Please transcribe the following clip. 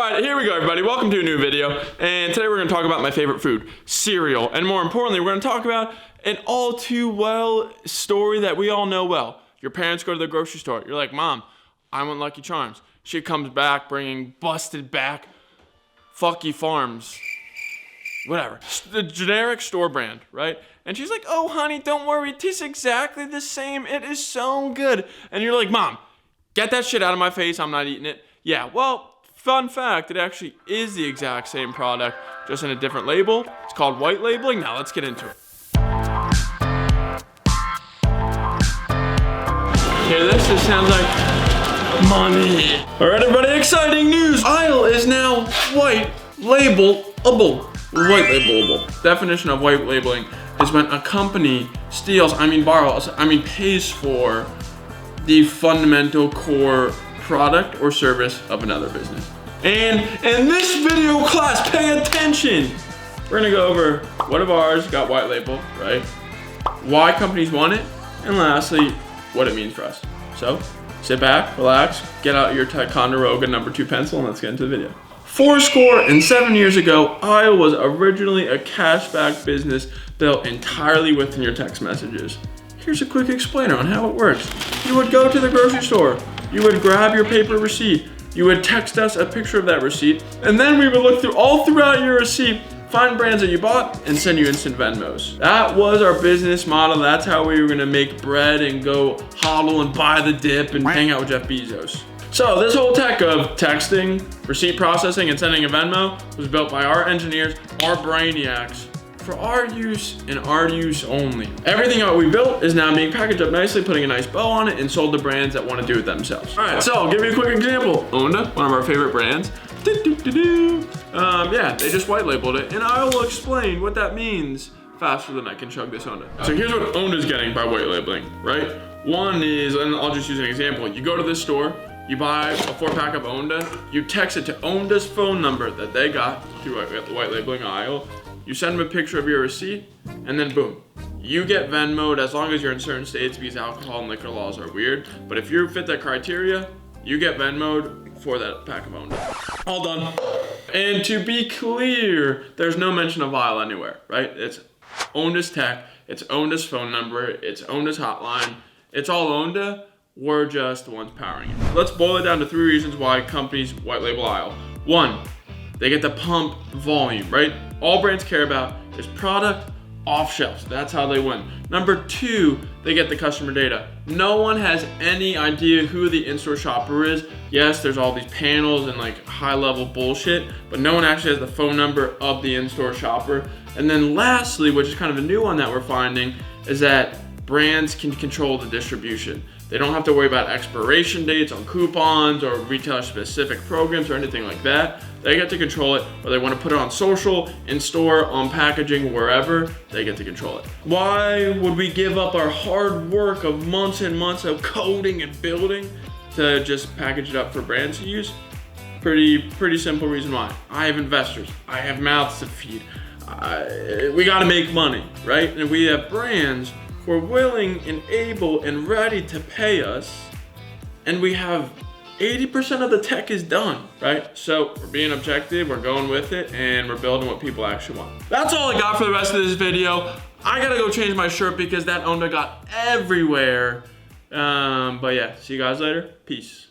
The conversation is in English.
Alright, here we go everybody. Welcome to a new video. And today we're going to talk about my favorite food, cereal. And more importantly, we're going to talk about an all too well story that we all know well. Your parents go to the grocery store. You're like, Mom, I want Lucky Charms. She comes back bringing busted back Fucky Farms. Whatever. The generic store brand, right? And she's like, oh honey, don't worry. It tastes exactly the same. It is so good. And you're like, Mom, get that shit out of my face. I'm not eating it. Yeah, well, fun fact, it actually is the exact same product, just in a different label. It's called white labeling. Now let's get into it. Hear this? This sounds like money. All right, everybody, exciting news. Aisle is now white labelable. White labelable. Definition of white labeling is when a company steals, borrows, pays for the fundamental core product or service of another business. And in this video class, pay attention. We're gonna go over what of ours got white label, right? Why companies want it, and lastly, what it means for us. So, sit back, relax, get out your Ticonderoga #2 pencil, and let's get into the video. 7 years ago, Aisle was originally a cashback business built entirely within your text messages. Here's a quick explainer on how it works. You would go to the grocery store, you would grab your paper receipt, you would text us a picture of that receipt, and then we would look through all throughout your receipt, find brands that you bought, and send you instant Venmos. That was our business model. That's how we were gonna make bread and go hodl and buy the dip and hang out with Jeff Bezos. So this whole tech of texting, receipt processing, and sending a Venmo was built by our engineers, our brainiacs, for our use and our use only. Everything that we built is now being packaged up nicely, putting a nice bow on it, and sold to brands that want to do it themselves. All right, so I'll give you a quick example. Onda, one of our favorite brands. Yeah, they just white labeled it, and I will explain what that means faster than I can chug this Onda. So here's what Onda's getting by white labeling, right? One is, and I'll just use an example. You go to this store, you buy a 4-pack of Onda, you text it to Onda's phone number that they got through white labeling Aisle. You send them a picture of your receipt, and then boom. You get Venmo'd as long as you're in certain states because alcohol and liquor laws are weird. But if you fit that criteria, you get Venmo'd for that pack of Onda. All done. And to be clear, there's no mention of Aisle anywhere, right? It's Onda's tech, it's Onda's phone number, it's Onda's hotline. It's all Onda, we're just the ones powering it. Let's boil it down to 3 reasons why companies white label Aisle. 1, they get to pump volume, right? All brands care about is product off shelves. That's how they win. Number 2, they get the customer data. No one has any idea who the in-store shopper is. Yes, there's all these panels and like high-level bullshit, but no one actually has the phone number of the in-store shopper. And then lastly, which is kind of a new one that we're finding, is that brands can control the distribution. They don't have to worry about expiration dates on coupons or retailer-specific programs or anything like that. They get to control it, or they want to put it on social, in store, on packaging, wherever, they get to control it. Why would we give up our hard work of months and months of coding and building to just package it up for brands to use? Pretty simple reason why. I have investors. I have mouths to feed. We gotta make money, right? And we have brands who are willing and able and ready to pay us, and we have 80% of the tech is done, right? So we're being objective, we're going with it, and we're building what people actually want. That's all I got for the rest of this video. I gotta go change my shirt because that Onda got everywhere. But yeah, see you guys later. Peace.